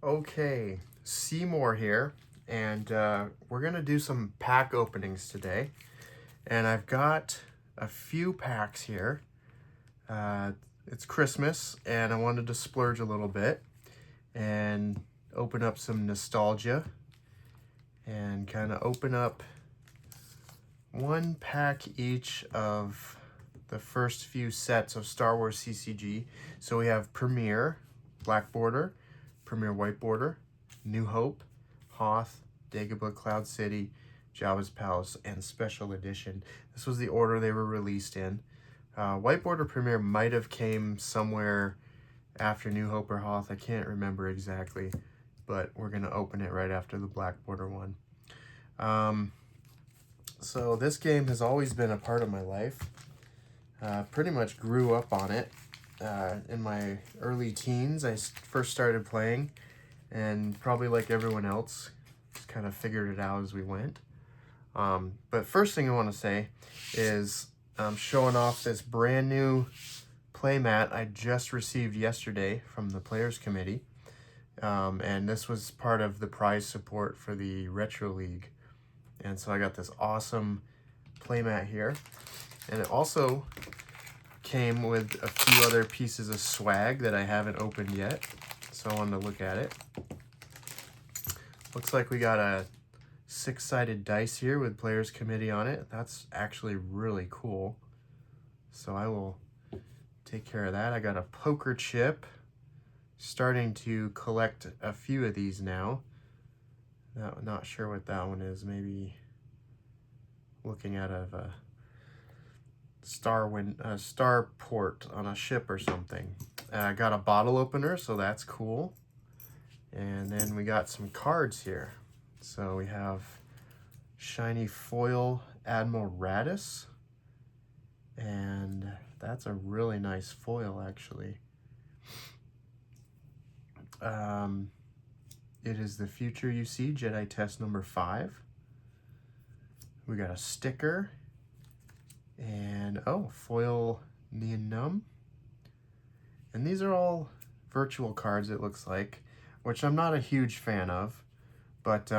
Okay, Seymour here, and we're gonna do some pack openings today. And I've got a few packs here. Uh, it's Christmas, and I wanted to splurge a little bit and open up some nostalgia and kind of open up one pack each of the first few sets of Star Wars CCG. So we have Premiere, Black Border, Premiere White Border, New Hope, Hoth, Dagobah, Cloud City, Jabba's Palace, and Special Edition. This was the order they were released in. White Border Premiere might have came somewhere after New Hope or Hoth. I can't remember exactly, but we're going to open it right after the Black Border one. So this game has always been a part of my life. Pretty much grew up on it. In my early teens, I first started playing, and probably like everyone else, just kind of figured it out as we went. But first thing I want to say is I'm showing off this brand new playmat I just received yesterday from the Players Committee. And this was part of the prize support for the Retro League. And so I got this awesome playmat here. And it also came with a few other pieces of swag that I haven't opened yet. So I wanted to look at it. Looks like we got a 6-sided dice here with Players Committee on it. That's actually really cool. So I will take care of that. I got a poker chip. Starting to collect a few of these now. Not sure what that one is. Maybe looking out of a starport on a ship or something. I got a bottle opener, so that's cool. And then we got some cards here. So we have shiny foil Admiral Raddus, and that's a really nice foil actually. It is the future you see, Jedi Test number 5. We got a sticker, and foil Nien. And these are all virtual cards, it looks like, which I'm not a huge fan of, but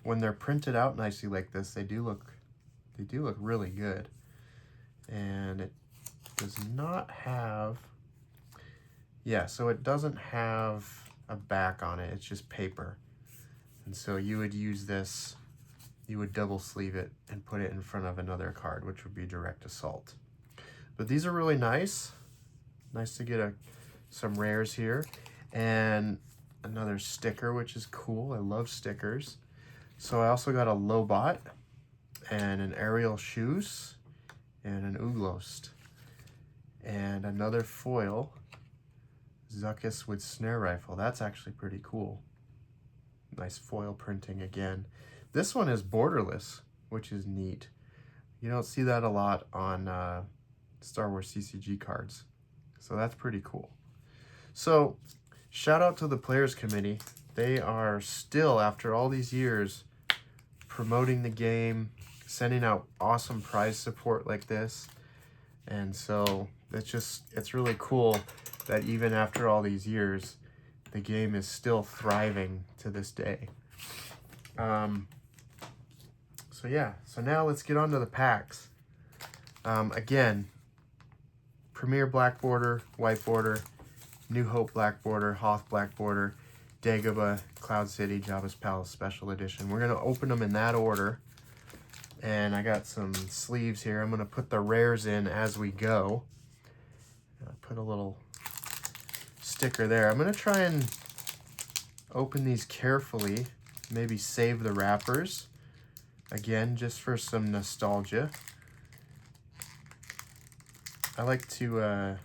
when they're printed out nicely like this, they do look really good. And it does not have, so it doesn't have a back on it, it's just paper. And so you would use this, you would double sleeve it and put it in front of another card, which would be Direct Assault. But these are really nice. Nice to get some rares here. And another sticker, which is cool. I love stickers. So I also got a Lobot and an Aerial Shoes and an Uglost. And another foil, Zuckuss with Snare Rifle. That's actually pretty cool. Nice foil printing again. This one is borderless, which is neat. You don't see that a lot on Star Wars CCG cards. So that's pretty cool. So shout out to the Players Committee. They are still, after all these years, promoting the game, sending out awesome prize support like this. And so it's really cool that even after all these years, the game is still thriving to this day. So now let's get on to the packs. Again, Premiere Black Border, White Border, New Hope Black Border, Hoth Black Border, Dagobah, Cloud City, Jabba's Palace Special Edition. We're going to open them in that order. And I got some sleeves here. I'm going to put the rares in as we go. Put a little sticker there. I'm going to try and open these carefully. Maybe save the wrappers. Again, just for some nostalgia. I like to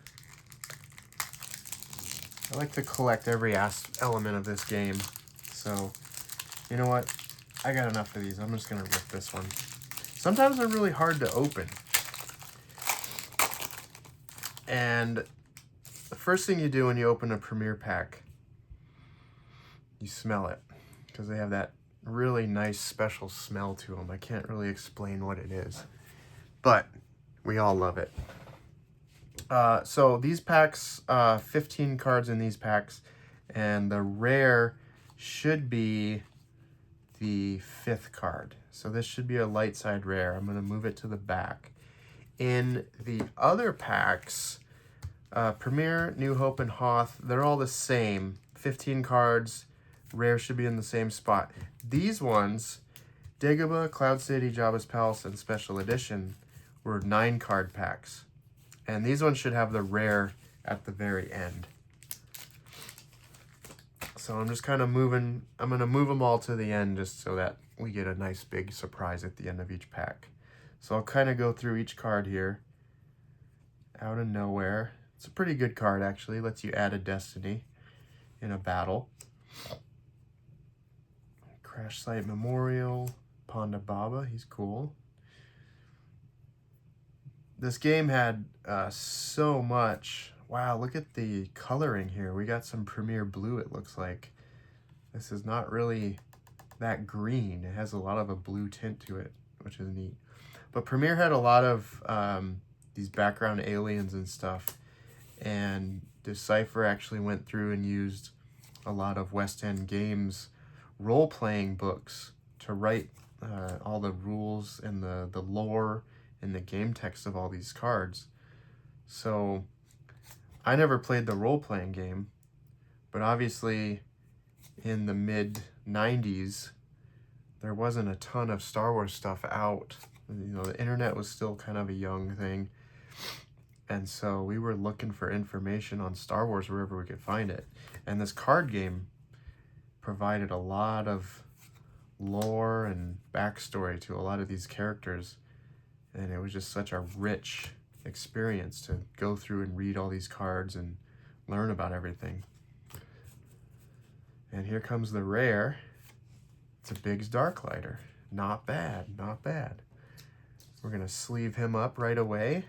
collect every element of this game. So, you know what? I got enough of these. I'm just going to rip this one. Sometimes they're really hard to open. And the first thing you do when you open a Premiere pack, you smell it. Because they have that really nice special smell to them. I can't really explain what it is. But we all love it. So these packs, 15 cards in these packs, and the rare should be the 5th card. So this should be a light side rare. I'm going to move it to the back. In the other packs, Premier, New Hope, and Hoth, they're all the same. 15 cards. Rare should be in the same spot. These ones, Dagobah, Cloud City, Jabba's Palace, and Special Edition, were 9 card packs. And these ones should have the rare at the very end. So I'm just kind of moving, I'm going to move them all to the end just so that we get a nice big surprise at the end of each pack. So I'll kind of go through each card here. Out of Nowhere. It's a pretty good card, actually. Lets you add a destiny in a battle. Crash Site Memorial. Ponda Baba, he's cool. This game had so much. Wow, look at the coloring here. We got some Premier Blue, it looks like. This is not really that green. It has a lot of a blue tint to it, which is neat. But Premier had a lot of these background aliens and stuff. And Decipher actually went through and used a lot of West End Games role-playing books to write all the rules and the lore and the game text of all these cards. So I never played the role-playing game, but obviously in the mid-90s, there wasn't a ton of Star Wars stuff out. You know, the internet was still kind of a young thing. And so we were looking for information on Star Wars wherever we could find it. And this card game provided a lot of lore and backstory to a lot of these characters. And it was just such a rich experience to go through and read all these cards and learn about everything. And here comes the rare. It's a Biggs Darklighter. Not bad, not bad. We're going to sleeve him up right away.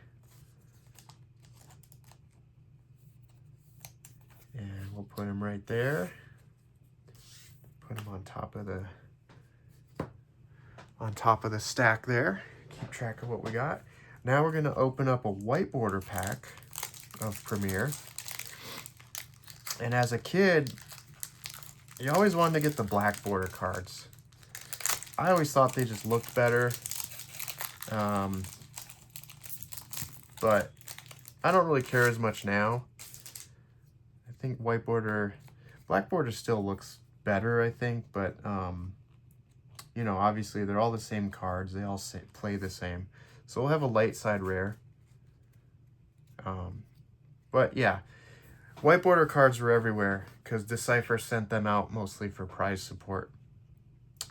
And we'll put him right there. Put him on top of the stack there. Keep track of what we got. Now we're going to open up a white border pack of Premier. And as a kid, you always wanted to get the black border cards. I always thought they just looked better. But I don't really care as much now. I think white border, black border still looks better, I think, but you know, obviously they're all the same cards. They all play the same. So we'll have a light side rare. But yeah, white border cards were everywhere because Decipher sent them out mostly for prize support.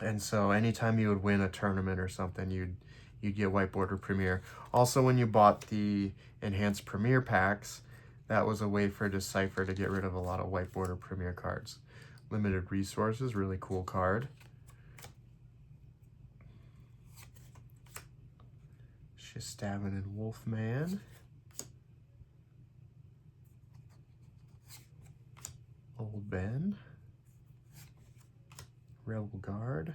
And so anytime you would win a tournament or something, you'd get white border Premier. Also, when you bought the enhanced Premier packs, that was a way for Decipher to get rid of a lot of white border Premier cards. Limited Resources, really cool card. Shistavin and Wolfman. Old Ben. Rebel Guard.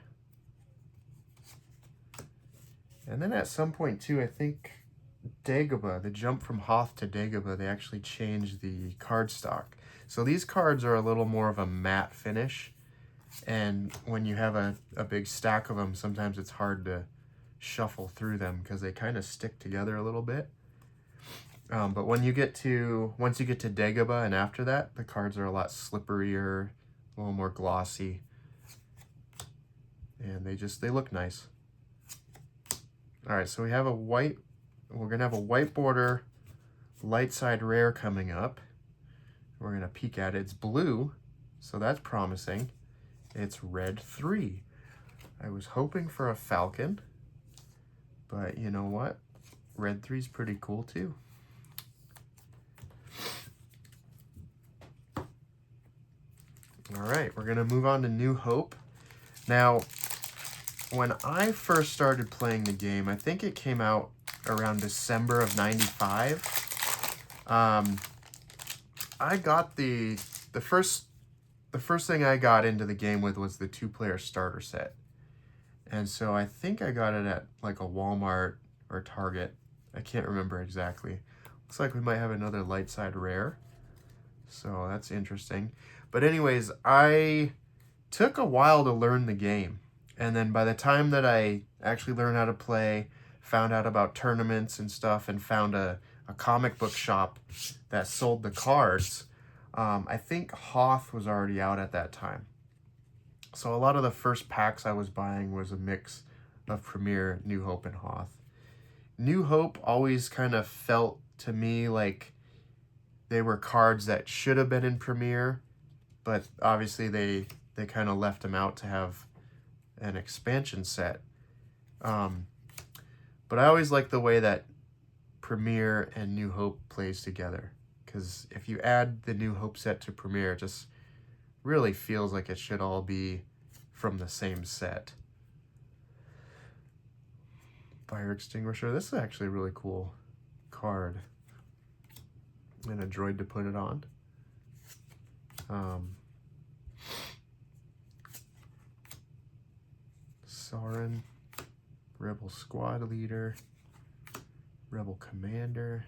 And then at some point too, I think Dagobah, the jump from Hoth to Dagobah, they actually changed the card stock. So these cards are a little more of a matte finish. And when you have a big stack of them, sometimes it's hard to shuffle through them because they kind of stick together a little bit. But once you get to Dagobah and after that, the cards are a lot slipperier, a little more glossy. And they look nice. All right, so we're gonna have a white border light side rare coming up. We're gonna peek at it. It's blue, so that's promising. It's red 3. I was hoping for a Falcon, but you know what? Red 3 is pretty cool too. All right, we're gonna move on to New Hope. Now, when I first started playing the game, I think it came out around December of '95. I got the first thing I got into the game with was the 2-player starter set. And so I think I got it at like a Walmart or Target. I can't remember exactly. Looks like we might have another light side rare. So that's interesting. But anyways, I took a while to learn the game. And then by the time that I actually learned how to play, found out about tournaments and stuff, and found a comic book shop that sold the cards, I think Hoth was already out at that time. So a lot of the first packs I was buying was a mix of Premier, New Hope, and Hoth. New Hope always kind of felt to me like they were cards that should have been in Premier, but obviously they kind of left them out to have an expansion set. But I always like the way that Premier and New Hope plays together, because if you add the New Hope set to Premier, it just really feels like it should all be from the same set. Fire Extinguisher. This is actually a really cool card. And a droid to put it on. Soren, Rebel Squad Leader, Rebel Commander,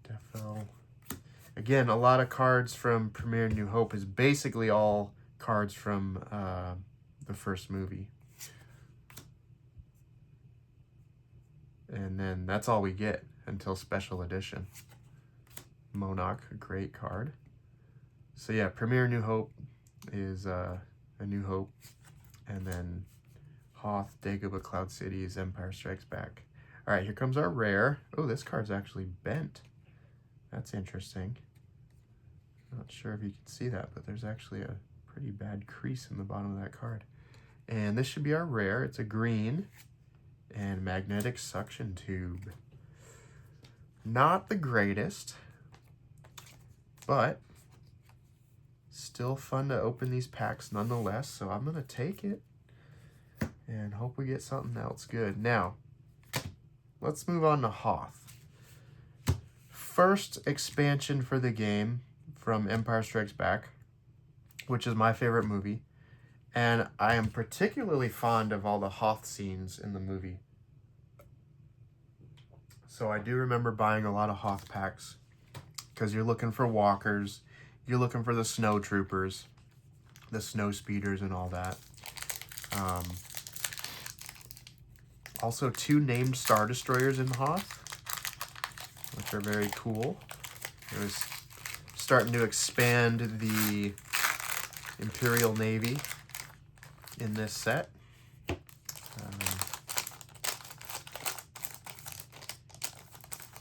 Defo. Again, a lot of cards from Premier New Hope is basically all cards from the first movie. And then that's all we get until Special Edition. Monarch, a great card. So yeah, Premier New Hope is a New Hope. And then Hoth, Dagobah Cloud Cities, Empire Strikes Back. All right, here comes our rare. Oh, this card's actually bent. That's interesting. Not sure if you can see that, but there's actually a pretty bad crease in the bottom of that card. And this should be our rare. It's a green and magnetic suction tube. Not the greatest, but still fun to open these packs nonetheless. So I'm gonna take it and hope we get something else good. Now, let's move on to Hoth. First expansion for the game from Empire Strikes Back, which is my favorite movie. And I am particularly fond of all the Hoth scenes in the movie. So I do remember buying a lot of Hoth packs because you're looking for walkers, you're looking for the snow troopers, the snow speeders and all that. Also 2 named Star Destroyers in Hoth, which are very cool. It was starting to expand the Imperial Navy in this set.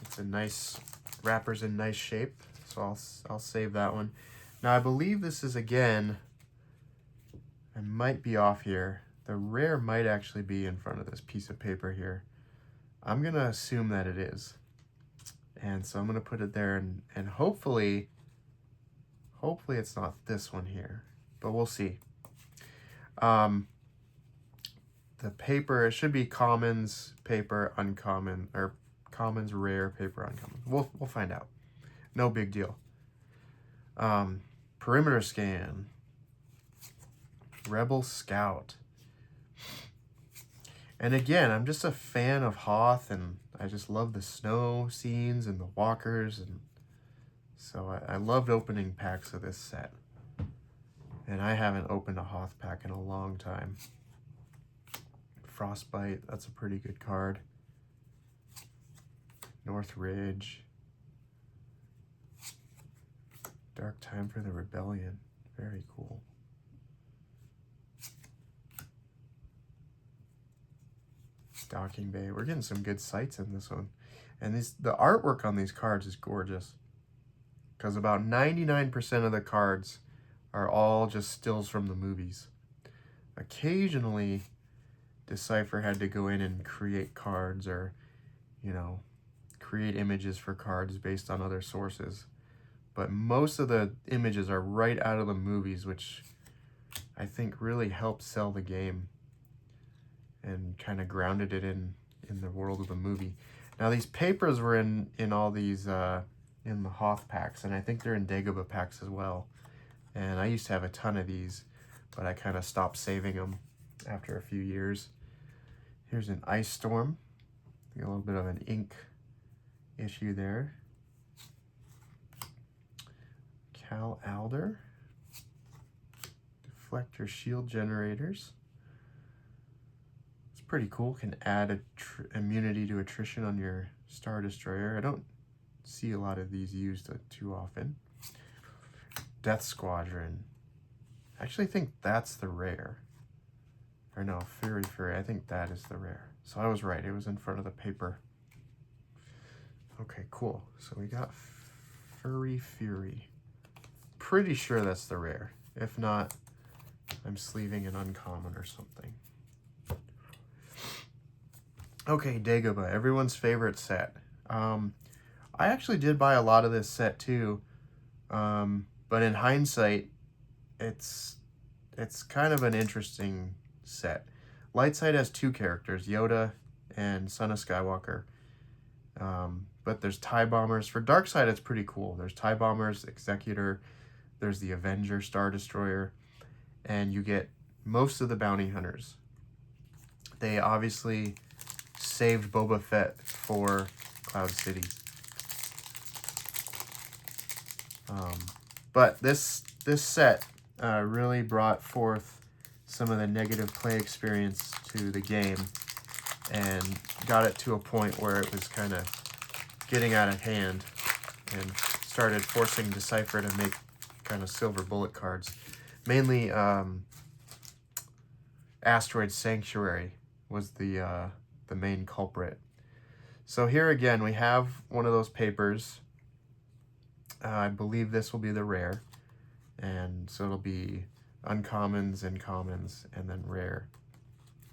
It's a nice, wrapper's in nice shape, so I'll save that one. Now I believe this is, again, I might be off here. The rare might actually be in front of this piece of paper here. I'm gonna assume that it is. And so I'm gonna put it there, and hopefully it's not this one here, but we'll see. The paper, it should be commons, paper, uncommon, or commons, rare, paper, uncommon. We'll find out. No big deal. Perimeter Scan. Rebel Scout. And again, I'm just a fan of Hoth, and I just love the snow scenes and the walkers, and so I loved opening packs of this set. And I haven't opened a Hoth pack in a long time. Frostbite, that's a pretty good card. North Ridge. Dark Time for the Rebellion, very cool. Docking Bay, we're getting some good sights in this one. And the artwork on these cards is gorgeous, because about 99% of the cards are all just stills from the movies. Occasionally, Decipher had to go in and create cards, or, you know, create images for cards based on other sources. But most of the images are right out of the movies, which I think really helped sell the game and kind of grounded it in the world of the movie. Now these papers were in all these, in the Hoth packs, and I think they're in Dagobah packs as well. And I used to have a ton of these, but I kind of stopped saving them after a few years. Here's an Ice Storm. A little bit of an ink issue there. Cal Alder. reflector shield generators. It's pretty cool. Can add immunity to attrition on your Star Destroyer. I don't see a lot of these used too often. Death Squadron. I actually think that's the rare. Or no, Fury. I think that is the rare. So I was right. It was in front of the paper. Okay, cool. So we got Fury. Pretty sure that's the rare. If not, I'm sleeving an uncommon or something. Okay, Dagobah, everyone's favorite set. I actually did buy a lot of this set too, but in hindsight, it's kind of an interesting set. Lightside has two characters, Yoda and Son of Skywalker, but there's TIE Bombers. For Darkside, it's pretty cool. There's TIE Bombers, Executor, there's the Avenger Star Destroyer, and you get most of the bounty hunters. They obviously saved Boba Fett for Cloud City. But this set really brought forth some of the negative play experience to the game and got it to a point where it was kind of getting out of hand and started forcing Decipher to make kind of silver bullet cards. Mainly Asteroid Sanctuary was the main culprit. So here again we have one of those papers. I believe this will be the rare, and so it'll be uncommons and commons and then rare.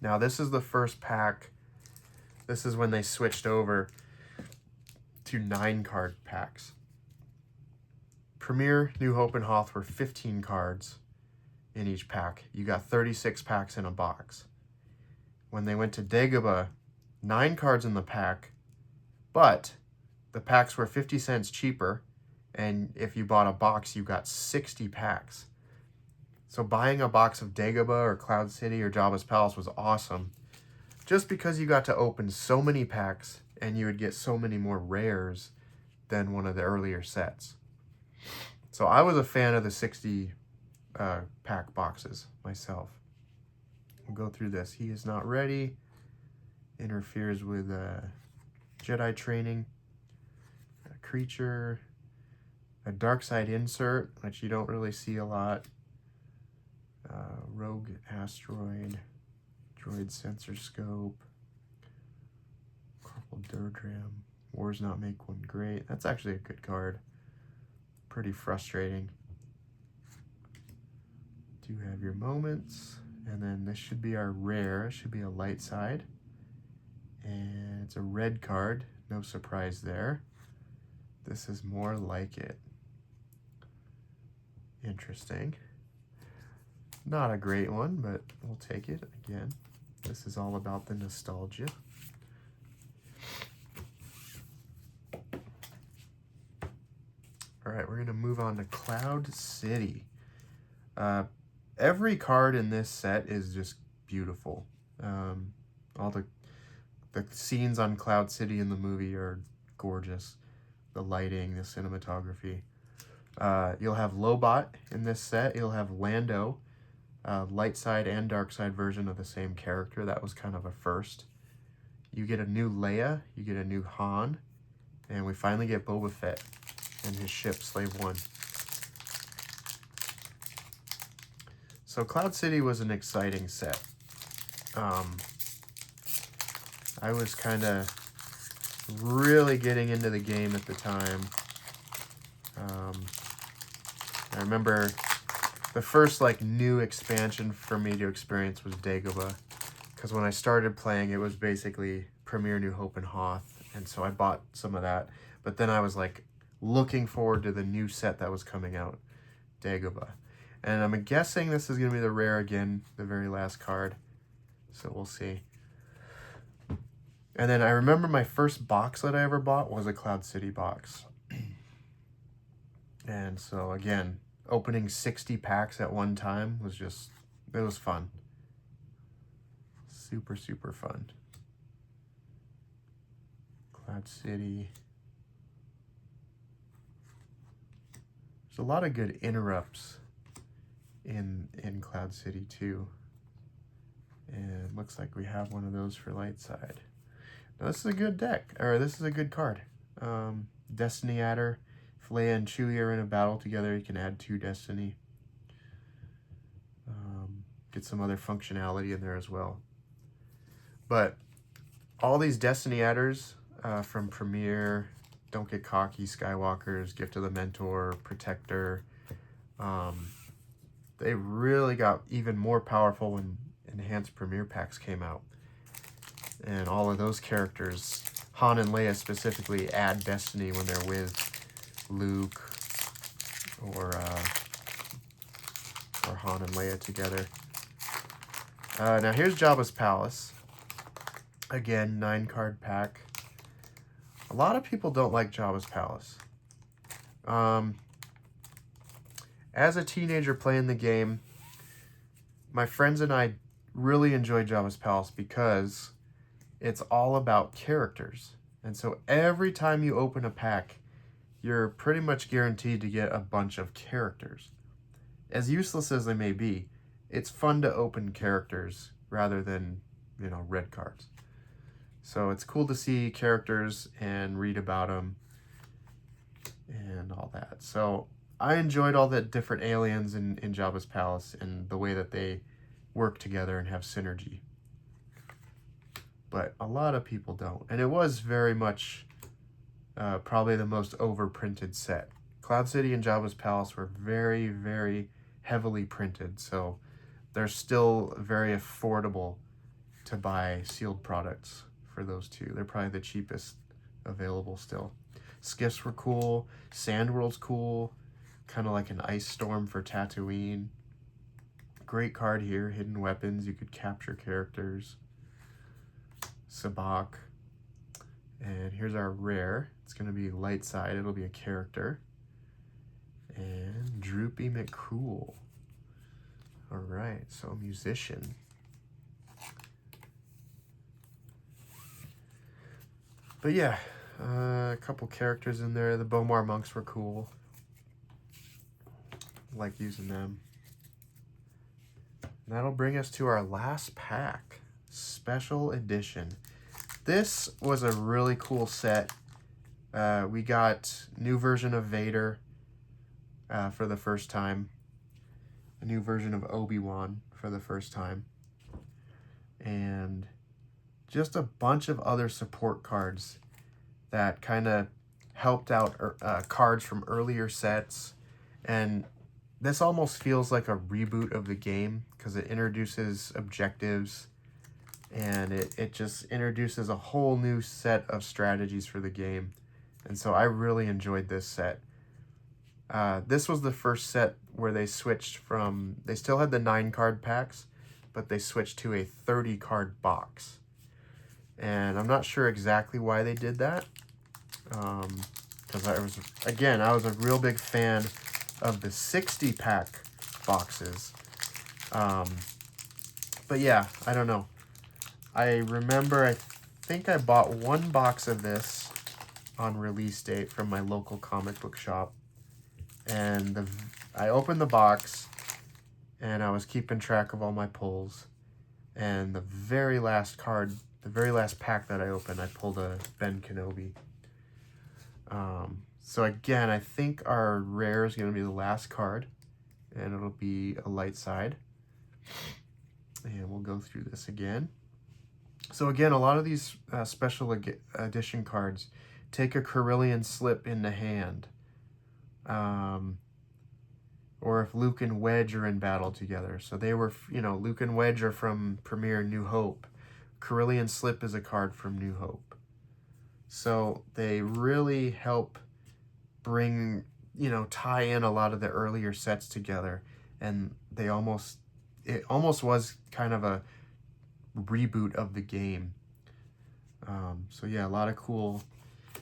Now this is the first pack. This is when they switched over to 9-card packs. Premier, New Hope, and Hoth were 15 cards in each pack. You got 36 packs in a box. When they went to Dagobah, 9 cards in the pack, but the packs were 50 cents cheaper, and if you bought a box, you got 60 packs. So buying a box of Dagobah or Cloud City or Jabba's Palace was awesome, just because you got to open so many packs and you would get so many more rares than one of the earlier sets. So I was a fan of the 60 pack boxes myself. We'll go through this. He is not ready. Interferes with Jedi training. A creature. A Darkside insert, which you don't really see a lot. Rogue Asteroid. Droid Sensor Scope. Corporal Durdram. Wars Not Make One Great. That's actually a good card. Pretty frustrating. Do have your moments. And then this should be our rare. It should be a light side. And it's a red card. No surprise there. This is more like it. Interesting. Not a great one, but we'll take it again. This is all about the nostalgia. All right, we're going to move on to Cloud City. Every card in this set is just beautiful. All the scenes on Cloud City in the movie are gorgeous. The lighting, the cinematography. You'll have Lobot in this set. You'll have Lando, light side and dark side version of the same character. That was kind of a first. You get a new Leia, you get a new Han, and we finally get Boba Fett and his ship, Slave One. So Cloud City was an exciting set. I was kind of really getting into the game at the time. I remember the first new expansion for me to experience was Dagobah, because when I started playing, it was basically Premier, New Hope, and Hoth, and so I bought some of that. But then I was looking forward to the new set that was coming out, Dagobah. And I'm guessing this is going to be the rare again, the very last card. So we'll see. And then I remember my first box that I ever bought was a Cloud City box. And so again, opening 60 packs at one time was just, it was fun. Super, super fun. Cloud City. There's a lot of good interrupts in Cloud City too. And looks like we have one of those for light side. Now this is a good deck, or this is a good card. Destiny Adder. If Leia and Chewie are in a battle together, you can add 2 Destiny. Get some other functionality in there as well. But all these Destiny Adders from Premier, Don't Get Cocky, Skywalkers, Gift of the Mentor, Protector, they really got even more powerful when Enhanced Premier Packs came out. And all of those characters, Han and Leia specifically, add Destiny when they're with Luke or Han and Leia together. Now here's Jabba's Palace. Again, 9-card pack. A lot of people don't like Jabba's Palace. As a teenager playing the game, my friends and I really enjoy Jabba's Palace because it's all about characters. And so every time you open a pack, you're pretty much guaranteed to get a bunch of characters. As useless as they may be, it's fun to open characters rather than, you know, red cards. So it's cool to see characters and read about them and all that. So I enjoyed all the different aliens in Jabba's Palace and the way that they work together and have synergy. But a lot of people don't. And it was very much probably the most overprinted set. Cloud City and Jabba's Palace were very, very heavily printed. So they're still very affordable to buy sealed products for those two. They're probably the cheapest available still. Skiffs were cool. Sandworld's cool. Kind of like an ice storm for Tatooine. Great card here. Hidden weapons. You could capture characters. Sabak. And here's our rare. It's going to be light side. It'll be a character. And Droopy McCool. All right, so musician. But yeah, a couple characters in there. The Bomar monks were cool. Like using them. And that'll bring us to our last pack. Special edition. This was a really cool set. We got new version of Vader for the first time. A new version of Obi-Wan for the first time. And just a bunch of other support cards that kind of helped out cards from earlier sets. And this almost feels like a reboot of the game because it introduces objectives and it just introduces a whole new set of strategies for the game. And so I really enjoyed this set. This was the first set where they switched from, they still had the 9-card packs, but they switched to a 30-card box. And I'm not sure exactly why they did that. Because I was a real big fan of the 60-pack boxes. But yeah, I don't know. I remember, I think I bought 1 box of this on release date from my local comic book shop. And I opened the box, and I was keeping track of all my pulls. And the very last card, the very last pack that I opened, I pulled a Ben Kenobi. So again, I think our rare is going to be the last card, and it'll be a light side. And we'll go through this again. So again, a lot of these special edition cards take a Corellian slip in the hand. Or if Luke and Wedge are in battle together. So they were, you know, Luke and Wedge are from Premier New Hope. Corellian slip is a card from New Hope. So they really help bring, you know, tie in a lot of the earlier sets together. And it almost was kind of a reboot of the game. So yeah, a lot of cool.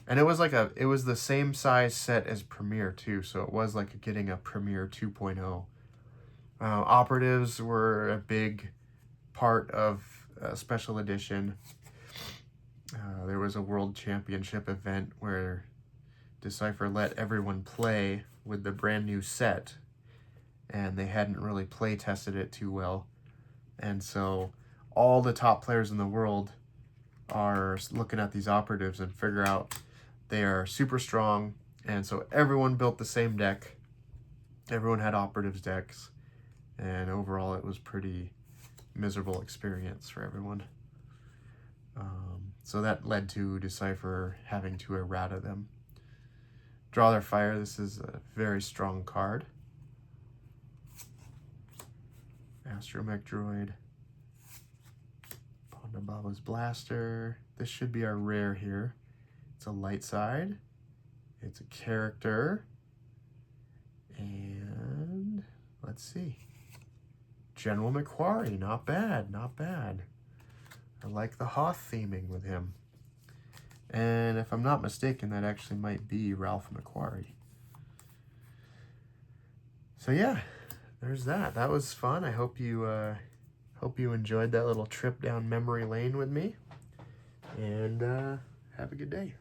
And it was the same size set as Premier too, so it was like getting a Premier 2.0. Operatives were a big part of Special Edition. There was a World Championship event where Decipher let everyone play with the brand new set. and they hadn't really play tested it too well. And so all the top players in the world are looking at these operatives and figure out they are super strong. And so everyone built the same deck. Everyone had operatives decks. And overall, it was pretty miserable experience for everyone. So that led to Decipher having to errata them. Draw their fire. This is a very strong card. Astromech Droid. Ponda Baba's Blaster. This should be our rare here. It's a light side. It's a character. And let's see. General McQuarrie. Not bad, not bad. I like the Hoth theming with him. And if I'm not mistaken, that actually might be Ralph McQuarrie. So yeah, there's that. That was fun. I hope you enjoyed that little trip down memory lane with me. And have a good day.